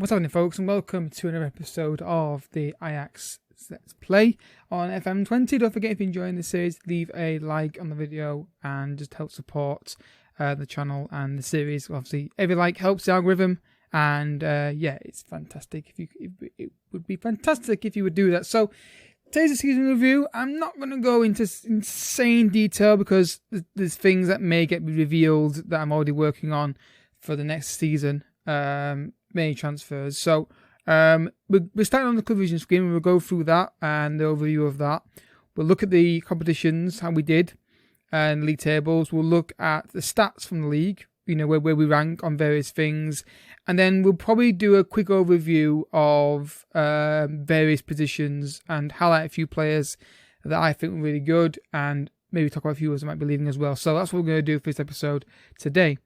What's happening, folks, and welcome to another episode of the Ajax Let's Play on FM20. Don't forget, if you're enjoying the series, leave a like on the video and just help support the channel and the series. Obviously, every like helps the algorithm, and yeah, it's fantastic. It would be fantastic if you would do that. So, today's a season review. I'm not going to go into insane detail because there's things that may get revealed that I'm already working on for the next season. Many transfers. So we're starting on the club vision screen. We'll go through that and the overview of that. We'll look at the competitions, how we did, and league tables. We'll look at the stats from the league, you know, where we rank on various things. And then we'll probably do a quick overview of various positions and highlight a few players that I think were really good, and maybe talk about a few others that might be leaving as well. So that's what we're going to do for this episode today.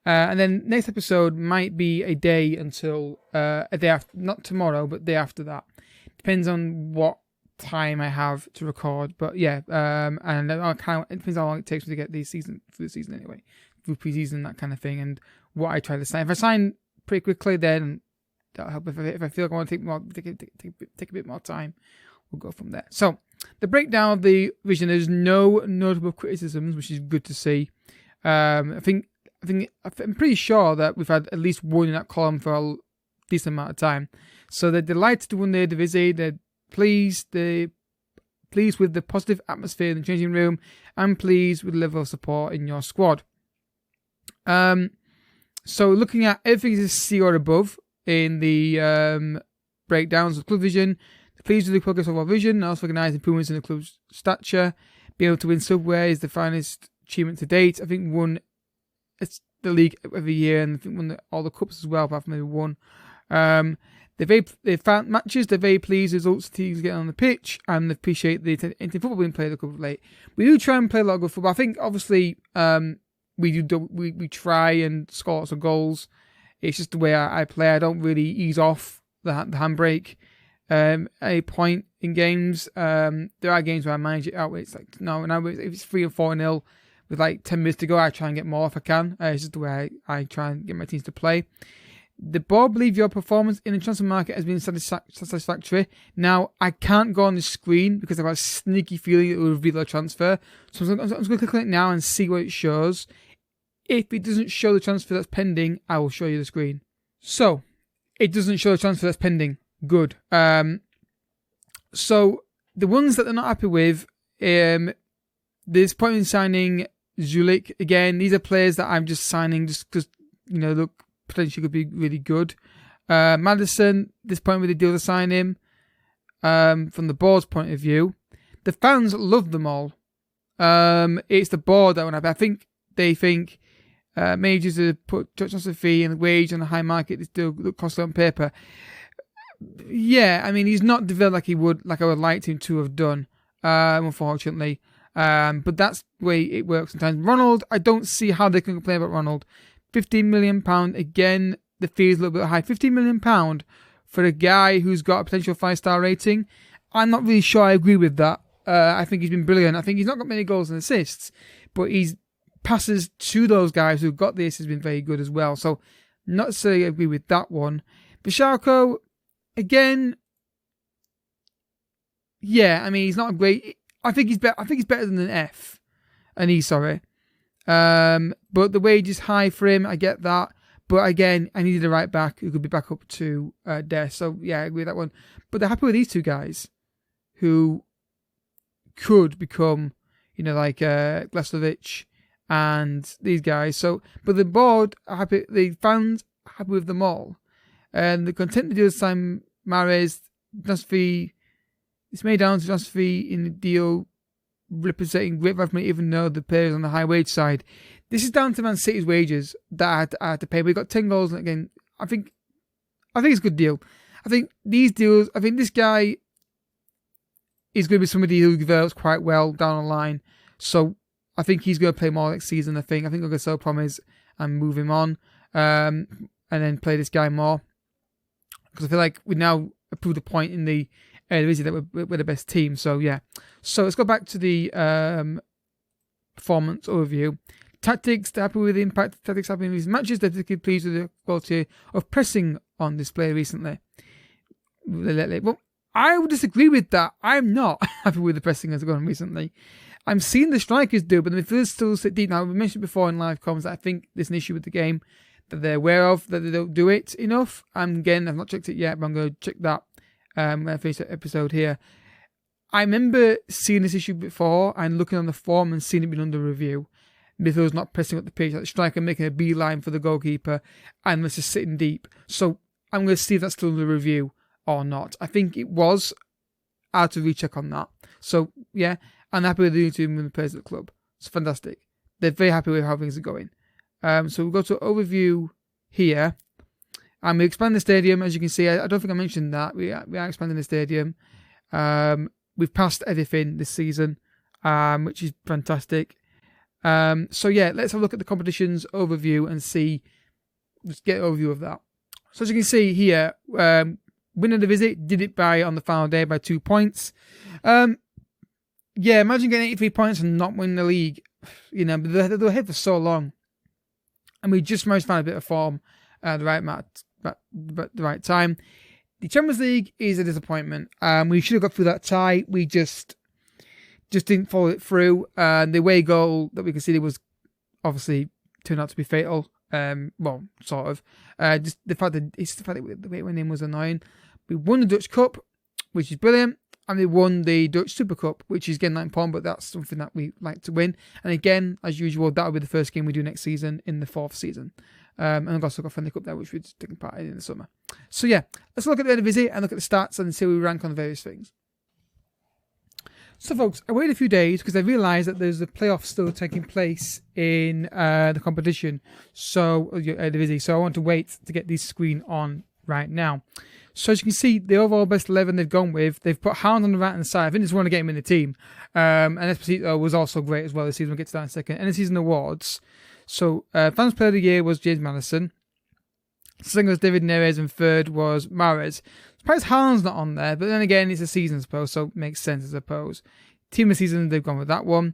And then next episode might be a day until a day after, not tomorrow, but day after that. Depends on what time I have to record. But yeah, and it depends how long it takes me to get through the season anyway, through pre-season, that kind of thing, and what I try to sign. If I sign pretty quickly, then that'll help. If I feel like I want to take a bit more time, we'll go from there. So the breakdown of the vision, there's no notable criticisms, which is good to see. I'm pretty sure that we've had at least one in that column for a decent amount of time. So they're delighted to win the Eredivisie. They're pleased with the positive atmosphere in the changing room, and pleased with the level of support in your squad. So looking at everything is C or above in the breakdowns of club vision. They're pleased with the progress of our vision, and also recognise improvements in the club's stature. Being able to win Subway is the finest achievement to date. I think it's the league every year, and I think won all the cups as well, apart from maybe one. They've found matches. They're very pleased with results teams getting on the pitch, and they appreciate the football being played a couple of late. We do try and play a lot of good football. I think obviously we try and score lots of goals. It's just the way I play. I don't really ease off the handbrake at a point in games. There are games where I manage it out where it's like no, if it's 3 or 4-0. With like 10 minutes to go, I try and get more if I can. It's just the way I try and get my teams to play. The board believe your performance in the transfer market has been satisfactory. Now, I can't go on the screen because I've got a sneaky feeling it will reveal a transfer. So I'm just going to click on it now and see what it shows. If it doesn't show the transfer that's pending, I will show you the screen. So, it doesn't show the transfer that's pending. Good. So, the ones that they're not happy with, there's point in signing Zulik again. These are players that I'm just signing just because, you know, look, potentially could be really good. Madison, this point where they deal to sign him. From the board's point of view, the fans love them all. It's the board that I think they think managers to put transfer fee and wage on a high market. They still look costly on paper. Yeah, I mean, he's not developed like I would like him to have done. Unfortunately. But that's the way it works sometimes. Ronald, I don't see how they can complain about Ronald. £15 million, again, the fee is a little bit high. £15 million for a guy who's got a potential 5-star rating. I'm not really sure I agree with that. I think he's been brilliant. I think he's not got many goals and assists, but his passes to those guys who've got this has been very good as well. So, not necessarily agree with that one. Bisharko, again, yeah, I mean, he's not a great... I think he's better than an F, an E, sorry. But the wage is high for him. I get that. But again, I needed a right back who could be back up to Des. So yeah, I agree with that one. But they're happy with these two guys, who could become, you know, like Glasnovic and these guys. So, but the board are happy. The fans are happy with them all, and they're content to do the same. Mahrez, Nasfi. It's made down to transfer fee in the deal, representing great value for money, even though the players on the high wage side. This is down to Man City's wages that I had to pay. We got 10 goals, and again, I think it's a good deal. I think these deals. I think this guy is going to be somebody who develops quite well down the line. So I think he's going to play more next season. I think I'm going to sell Promise and move him on, and then play this guy more, because I feel like we now proved the point in the Eredivisie that we're the best team. So yeah. So let's go back to the performance overview. Tactics, they're happy with the impact tactics having in these matches. They're particularly pleased with the quality of pressing on display recently. Well, I would disagree with that. I'm not happy with the pressing that's gone recently. I'm seeing the strikers do, but the midfielders still sit deep. Now, we mentioned before in live comms that I think there's an issue with the game that they're aware of, that they don't do it enough. And again, I've not checked it yet, but I'm going to check that when I finish the episode here. I remember seeing this issue before and looking on the form and seeing it being under review. Midfielders not pressing up the pitch, like the striker making a beeline for the goalkeeper and was just sitting deep. So I'm going to see if that's still under review or not. I think it was. I had to recheck on that. So yeah, I'm happy with the new team and the players at the club. It's fantastic. They're very happy with how things are going. So we'll go to overview here. And we expand the stadium, as you can see. I don't think I mentioned that. We are expanding the stadium. We've passed everything this season, which is fantastic. So yeah, let's have a look at the competition's overview and see. Let's get an overview of that. So as you can see here, winner the visit, did it on the final day by 2 points. Yeah, imagine getting 83 points and not winning the league. You know, they were ahead for so long. And we just managed to find a bit of form at the right the right time. The Champions League is a disappointment. We should have got through that tie. We just didn't follow it through. The away goal that we conceded was obviously turned out to be fatal. Well, sort of. Just the fact that the way it went in was annoying. We won the Dutch Cup, which is brilliant, and we won the Dutch Super Cup, which is again not important, but that's something that we like to win. And again, as usual, that'll be the first game we do next season in the 4th season. And I've also got a friendly cup there, which we're taking part in the summer. So yeah, let's look at the visit and look at the stats and see where we rank on the various things. So folks, I waited a few days because I realised that there's a playoff still taking place in the competition, so the visit. So I want to wait to get this screen on right now. So as you can see, the overall best 11 they've gone with, they've put Hound on the right hand side. I think just want to get him in the team. And Esposito was also great as well this season. We'll get to that in a second. And the season awards. So Fans Player of the Year was James Madison. Second was David Neres, and third was Mahrez. Surprised Haaland's not on there, but then again, it's a season, I suppose, so it makes sense, I suppose. Team of the season, they've gone with that one.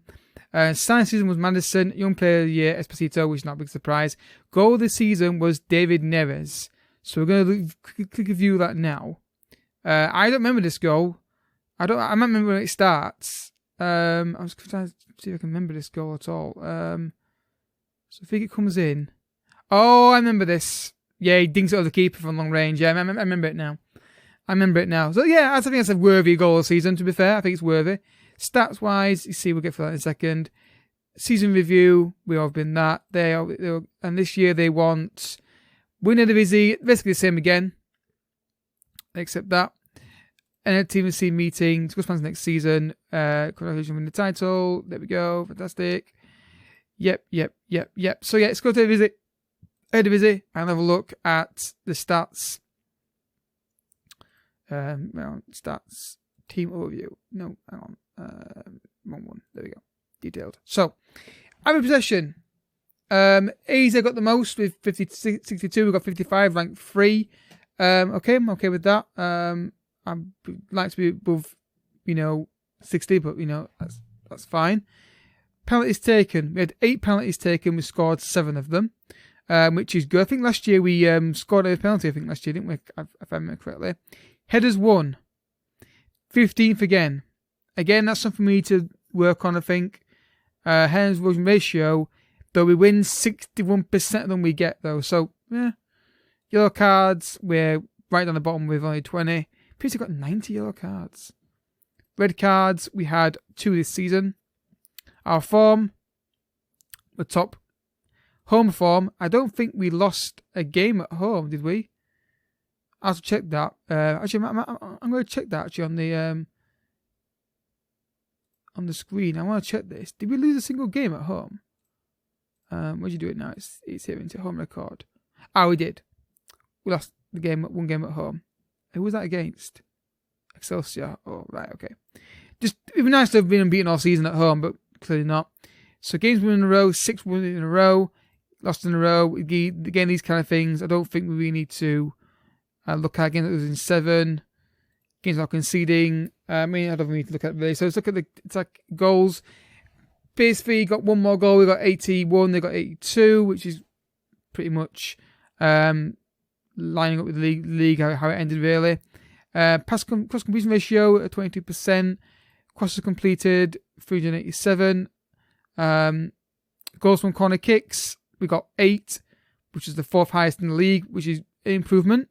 Sign season was Madison. Young Player of the Year, Esposito, which is not a big surprise. Goal of the season was David Neres. So we're going to click review that now. I don't remember this goal. I might remember when it starts. I was trying to see if I can remember this goal at all. So I think it comes in. Oh, I remember this. Yeah, he dinks it over the keeper from long range. Yeah, I remember it now. So yeah, I think that's a worthy goal of the season, to be fair. I think it's worthy. Stats-wise, you see, we'll get for that in a second. Season review, we all have been that. And this year they want winner of the visit, basically the same again, except that. And a team of the meeting, discuss plans next season. Congratulations on winning the title. There we go. Fantastic. Yep. So yeah, let's go to the visit and have a look at the stats. Stats, team overview. No, hang on. Wrong one. There we go. Detailed. So, average possession. AZ got the most with 62. We got 55, ranked 3. Okay, I'm okay with that. I'd like to be above, 60, but that's fine. Penalties taken. We had 8 penalties taken. We scored 7 of them, which is good. I think last year we scored a penalty. Last year, didn't we? If I remember correctly. Headers won. 15th again. Again, that's something we need to work on, I think. Headers won ratio, though we win 61% of them we get, though. So, yeah. Yellow cards, we're right down the bottom with only 20. PC got 90 yellow cards. Red cards, we had 2 this season. Our form, we're top. Home form, I don't think we lost a game at home, did we? I have to check that. Actually, I'm going to check that actually on the screen. I want to check this. Did we lose a single game at home? Where'd you do it now? It's here into home record. We did. We lost one game at home. Who was that against? Excelsior. Oh, right, okay. It'd be nice to have been unbeaten all season at home, but clearly not. So games won in a row, 6 won in a row, lost in a row. Again, these kind of things, I don't think we really need to look at. Games that was in 7. Games not conceding. I don't think we need to look at it really. So let's look at the goals. PSV got 1 more goal. We got 81. They got 82, which is pretty much lining up with the league how it ended really. Cross completion ratio at 22%. Crosses completed 387. Goals from corner kicks, we got 8, which is the 4th highest in the league, which is an improvement,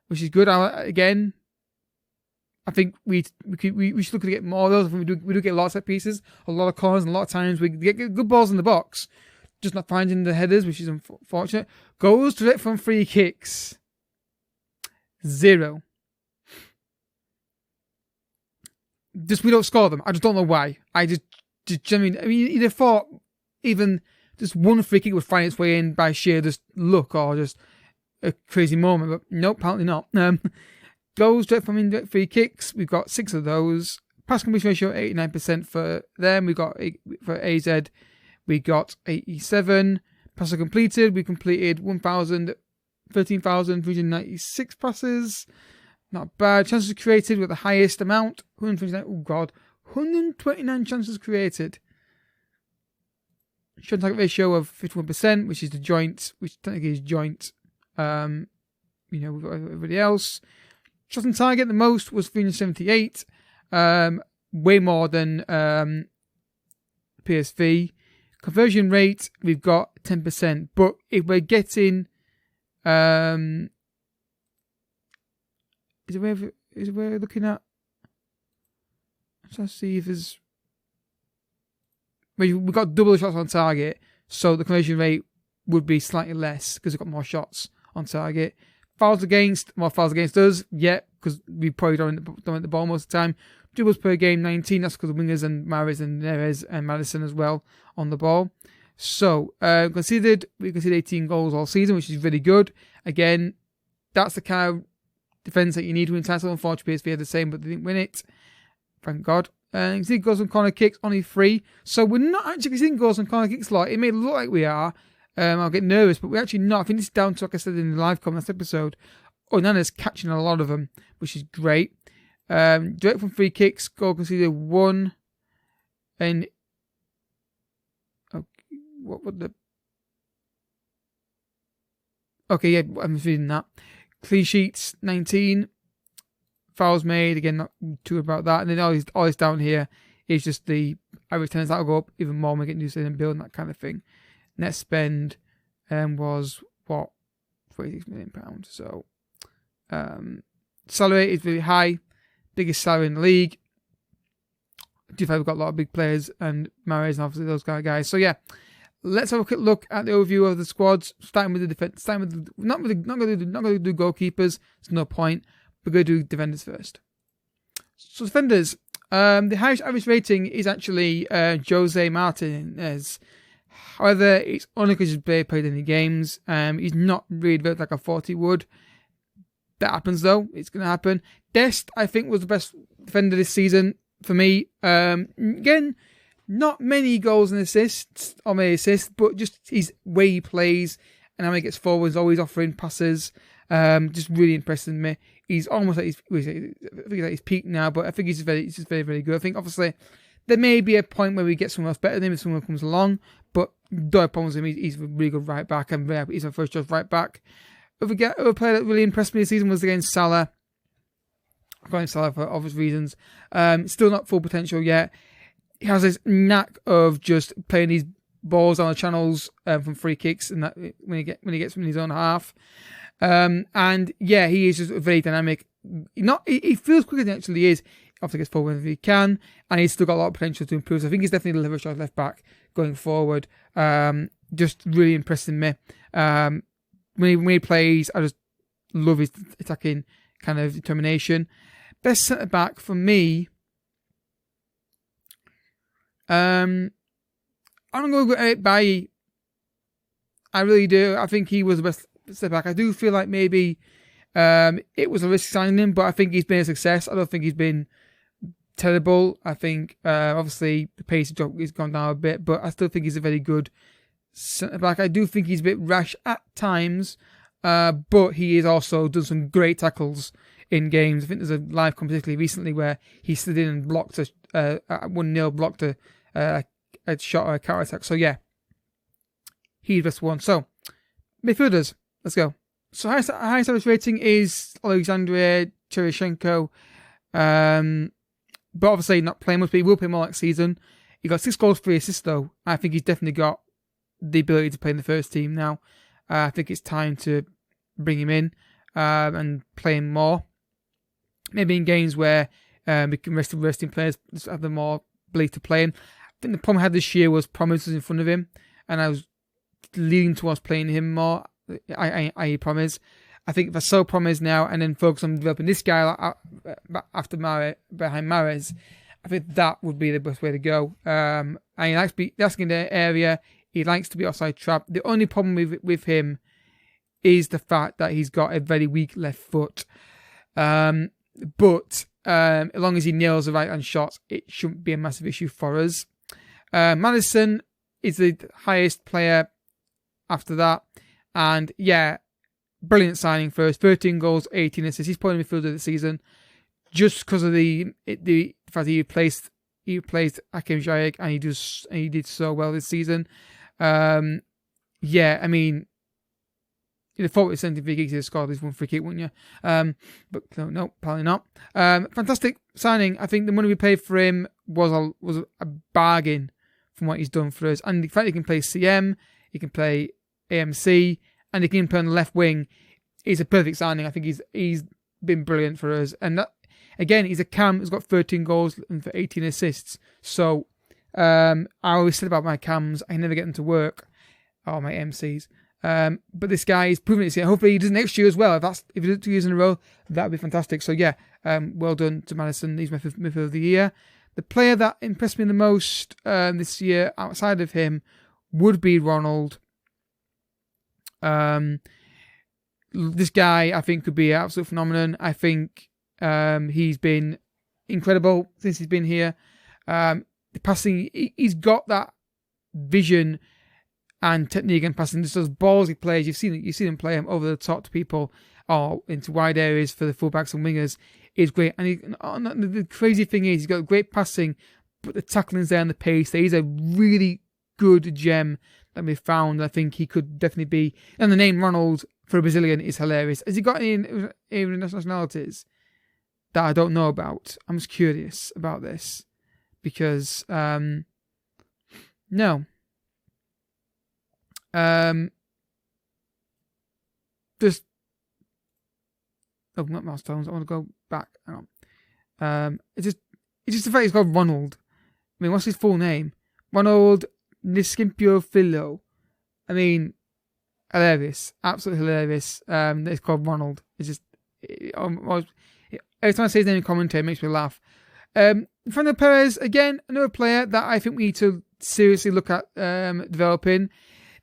which is good. Again, I think we should look to get more of those. I think we do get lots of set pieces, a lot of corners, and a lot of times we get good balls in the box, just not finding the headers, which is unfortunate. Goals direct from free kicks, 0. Just we don't score them. I just don't know why. I just genuinely, I mean, you'd have thought even just one free kick would find its way in by sheer just luck or just a crazy moment, but nope, apparently not. Goals direct from indirect free kicks, we've got 6 of those. Pass completion ratio 89% for them. We got for AZ, we got 87. Passes completed, we completed 13,396 passes. Not bad. Chances created with the highest amount, 129. Oh god, 129 chances created. Shot target ratio of 51%, which is the joint, which technically is joint. With everybody else. Shots on target, the most was 378. Way more than PSV. Conversion rate, we've got 10%. But if we're getting is it where we're looking at? Let's see if there's. We've got double the shots on target, so the conversion rate would be slightly less because we've got more shots on target. Fouls against us, yeah, because we probably don't hit the ball most of the time. Dribbles per game, 19. That's because the wingers and Mahrez and Neres and Maddison as well on the ball. So, we conceded 18 goals all season, which is really good. Again, that's the kind of defence that you need to win title. Unfortunately, PSV had the same, but they didn't win it. Thank God. You see goals on corner kicks, only 3. So we're not actually seeing goals on corner kicks a lot. It may look like we are. I'll get nervous, but we're actually not. I think it's down to, like I said in the live comment last episode, Onana's catching a lot of them, which is great. Direct from free kicks, goal conceded 1. And what would the? Okay, yeah, I'm reading that. Clean sheets 19. Fouls made, again, not too about that. And then all this down here is just the average tenants that'll go up even more when we get new stadium build and that kind of thing. Net spend was what? £46 million. So salary is really high. Biggest salary in the league. We've got a lot of big players and Mahrez and obviously those kind of guys. So yeah, let's have a quick look at the overview of the squads. Starting with the defense. Not going to do goalkeepers. There's no point. We're going to do defenders first. So defenders, the highest average rating is actually Jose Martinez. However, it's only because he's played any games. He's not really developed like I thought he would. That happens though. It's going to happen. Dest, I think, was the best defender this season for me. Again, not many goals and assists, or many assists, but just his way he plays and how he gets forwards, always offering passes. Just really impressing me. He's almost at his peak now, but I think he's just very, very good. I think obviously there may be a point where we get someone else better than him if someone comes along, but don't have problems with him. He's a really good right back, and he's my first choice right back. Other player that really impressed me this season was against Salah. I'm going Salah for obvious reasons. Still not full potential yet. He has this knack of just playing these balls on the channels from free kicks, and that when he gets from his own half. And yeah, he is just very dynamic. He feels quicker than he actually is. Obviously gets forward if he can, and he's still got a lot of potential to improve. So I think he's definitely the leverage shot left back going forward. Just really impressing me. When he plays, I just love his attacking kind of determination. Best centre back for me. I'm going to go by. I really do. I think he was the best step back. I do feel like maybe it was a risk signing him, but I think he's been a success. I don't think he's been terrible. I think obviously the pace has gone down a bit, but I still think he's a very good centre back. I do think he's a bit rash at times, but he has also done some great tackles in games. I think there's a live competition recently where he slid in and blocked a 1-0, blocked a shot or a counter attack. So yeah, he's the best one. So midfielders. Let's go. So highest average rating is Alexandre Cheryshenko. But obviously not playing much, but he will play more next season. He got 6 goals, 3 assists though. I think he's definitely got the ability to play in the first team now. I think it's time to bring him in and play him more. Maybe in games where we can resting players, just have the more ability to play him. I think the problem I had this year was Promise was in front of him, and I was leaning towards playing him more. I Promise. I think if I sell Promise now and then focus on developing this guy after behind Mahrez, I think that would be the best way to go. And he likes to be in the area. He likes to be offside trap. The only problem with him is the fact that he's got a very weak left foot. But as long as he nails the right hand shot, it shouldn't be a massive issue for us. Maddison is the highest player after that. And yeah, brilliant signing for us. 13 goals, 18 assists. He's playing midfielder of the season just because of the fact that he replaced Hakim Ziyech, and he did so well this season. Yeah, I mean, you'd have thought with 70 free kicks he'd have scored this one free kick, wouldn't you? But no, probably not. Fantastic signing. I think the money we paid for him was a bargain from what he's done for us. And the fact he can play CM, he can play AMC, and he can play on the left wing is a perfect signing. I think he's been brilliant for us. And that, again, he's a cam who's got 13 goals and for 18 assists. So I always said about my cams, I can never get them to work. Or my MCs. But this guy is proving it. Hopefully he does next year as well. If he does it 2 years in a row, that would be fantastic. So yeah, well done to Maddison. He's my midfielder of the year. The player that impressed me the most this year outside of him would be Ronald. This guy I think could be an absolute phenomenon. I think he's been incredible since he's been here. The passing, he's got that vision and technique and passing. Just those balls he plays, you've seen him play him over the top to people or into wide areas for the fullbacks and wingers is great. And the crazy thing is he's got great passing, but the tackling's there and the pace. He's a really good gem that we found. I think he could definitely be. And the name Ronald for a Brazilian is hilarious. Has he got any nationalities that I don't know about? I'm just curious about this because no. Not milestones. I want to go back. Hang on. It's just the fact he's called Ronald. I mean, what's his full name? Ronald Niscimpio Filho. I mean, hilarious, absolutely hilarious. It's called Ronald. It's just every time I say his name in commentary, it makes me laugh. Fernando Perez, again, another player that I think we need to seriously look at developing.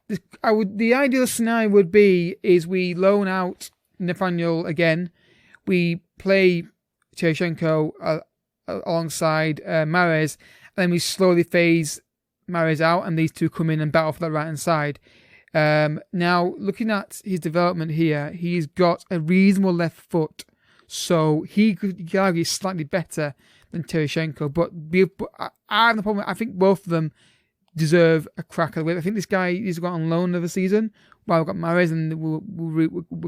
The ideal scenario would be is we loan out Nathaniel again. We play Cheryshenko alongside Mahrez, and then we slowly phase Mahrez out, and these two come in and battle for that right hand side. Now, looking at his development here, he's got a reasonable left foot, so he could argue slightly better than Cheryshenko. But I have the problem. I think both of them deserve a crack at the whip. I think this guy is got on loan another season while we've got Mahrez, and we'll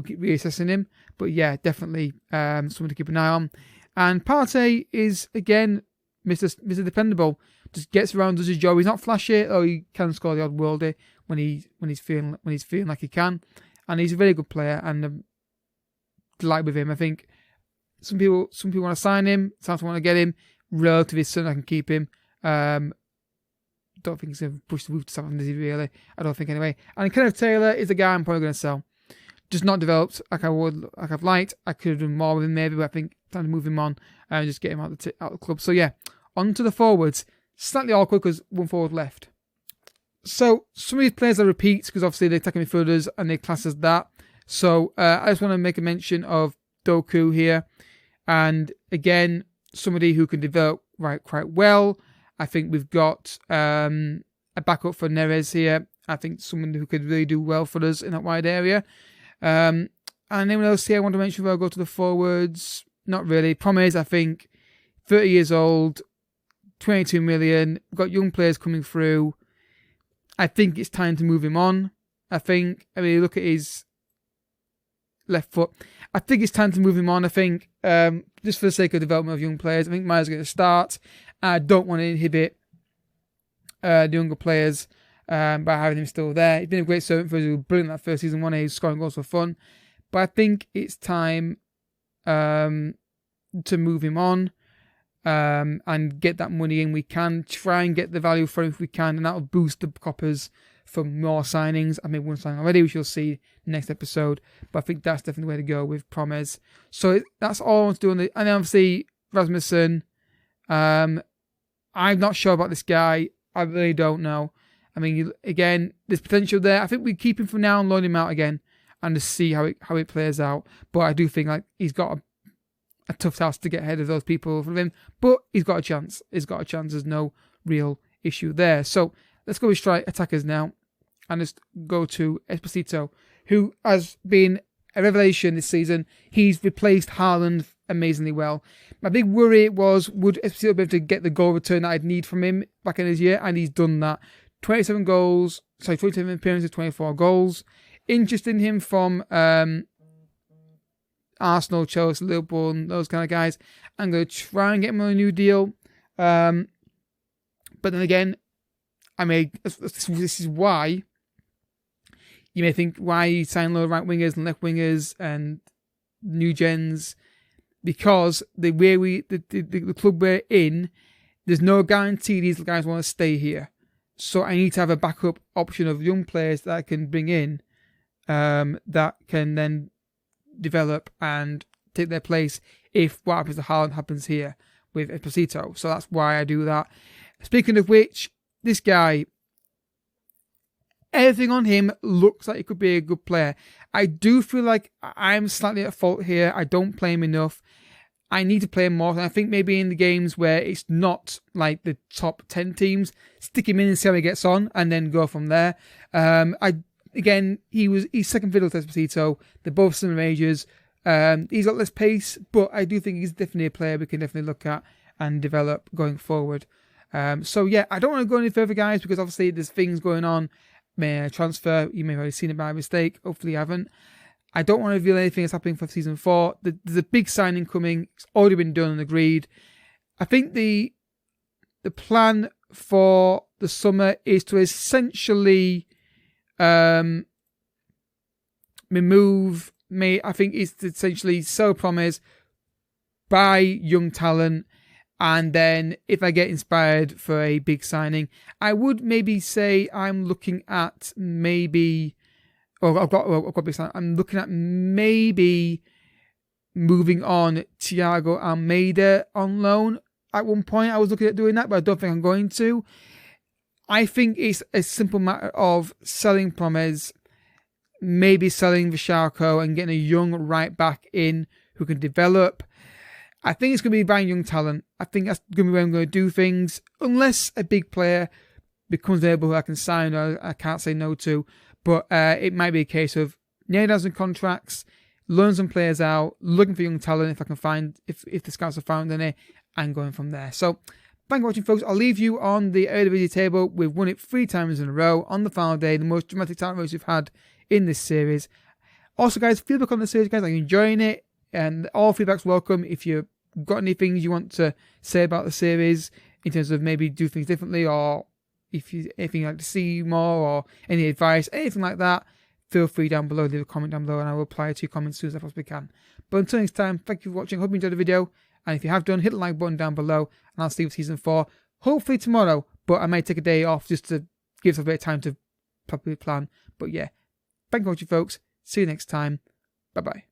keep reassessing him. But yeah, definitely someone to keep an eye on. And Partey is again Mr. Dependable. Just gets around, does his job. He's not flashy, or he can score the odd worldie when he's feeling like he can. And he's a very good player, and I'm delighted with him. I think some people want to sign him, some want to get him. Relatively soon, I can keep him. Don't think he's going to push the roof to something, does he really? I don't think anyway. And Kenneth Taylor is a guy I'm probably going to sell. Just not developed like I've liked. I could have done more with him maybe, but I think time to move him on and just get him out of the club. So yeah, on to the forwards. Slightly awkward because one forward left. So some of these players are repeats because obviously they're attacking midfielders and they class as that. So I just want to make a mention of Doku here. And again, somebody who can develop quite well. I think we've got a backup for Neres here. I think someone who could really do well for us in that wide area. And anyone else here I want to mention before I go to the forwards? Not really. Promise, I think, 30 years old, 22 million. We've got young players coming through. I think it's time to move him on. Look at his left foot. I think it's time to move him on. I think just for the sake of development of young players, I think Maya's going to start. I don't want to inhibit the younger players by having him still there. He's been a great servant for us. He was brilliant that first season. He's scoring goals for fun. But I think it's time to move him on and get that money in. We can try and get the value for him if we can, and that will boost the coppers for more signings. I made one signing already, which you'll see next episode. But I think that's definitely the way to go with Promes. So that's all I want to do on the. And obviously Rasmussen. I'm not sure about this guy. I really don't know. I mean, again, there's potential there. I think we keep him for now and loan him out again and just see how it plays out. But I do think like he's got a tough task to get ahead of those people from him. But he's got a chance. There's no real issue there. So let's go with strike attackers now and just go to Esposito, who has been a revelation this season. He's replaced Haaland amazingly well. My big worry was, would Esposito be able to get the goal return that I'd need from him back in his year? And he's done that. 27 appearances, 24 goals. Interest in him from Arsenal, Chelsea, Liverpool, and those kind of guys. I'm going to try and get him on a new deal. But then again, I mean, this is why you may think why he signed low right wingers and left wingers and new gens, because the club we're in, there's no guarantee these guys want to stay here. So I need to have a backup option of young players that I can bring in that can then develop and take their place if what happens to Haaland happens here with Esposito. So that's why I do that. Speaking of which, this guy, everything on him looks like he could be a good player. I do feel like I'm slightly at fault here. I don't play him enough. I need to play him more. And I think maybe in the games where it's not like the top 10 teams, stick him in and see how he gets on and then go from there. He's second fiddle to Esposito. They're both similar ages. He's got less pace, but I do think he's definitely a player we can definitely look at and develop going forward. I don't want to go any further, guys, because obviously there's things going on. Transfer, you may have already seen it by mistake. Hopefully you haven't. I don't want to reveal anything that's happening for season 4. There's a big signing coming. It's already been done and agreed. I think the plan for the summer is to essentially remove me. I think it's to essentially sell Promes, buy young talent, and then if I get inspired for a big signing, I would maybe say I'm looking at maybe. I've got a big signing. I'm looking at maybe moving on Thiago Almeida on loan. At one point, I was looking at doing that, but I don't think I'm going to. I think it's a simple matter of selling Promes, maybe selling Thiago and getting a young right back in who can develop. I think it's going to be buying young talent. I think that's going to be where I'm going to do things. Unless a big player becomes available who I can sign or I can't say no to. But it might be a case of nearly dozen contracts, loan some players out, looking for young talent if I can find, if the scouts have found any, and going from there. So, thank you for watching, folks. I'll leave you on the Eredivisie table. We've won it 3 times in a row on the final day, the most dramatic talent race we've had in this series. Also, guys, feedback on the series, guys. Are you enjoying it? And all feedback's welcome. If you've got any things you want to say about the series, in terms of maybe do things differently, or if you anything you'd like to see more, or any advice, anything like that, feel free down below, leave a comment down below, and I will reply to your comments as soon as I possibly can. But until next time, thank you for watching. Hope you enjoyed the video, and if you have done, hit the like button down below, and I'll see you with season 4, hopefully tomorrow, but I may take a day off just to give us a bit of time to properly plan. But yeah, thank you for watching, folks. See you next time. Bye bye.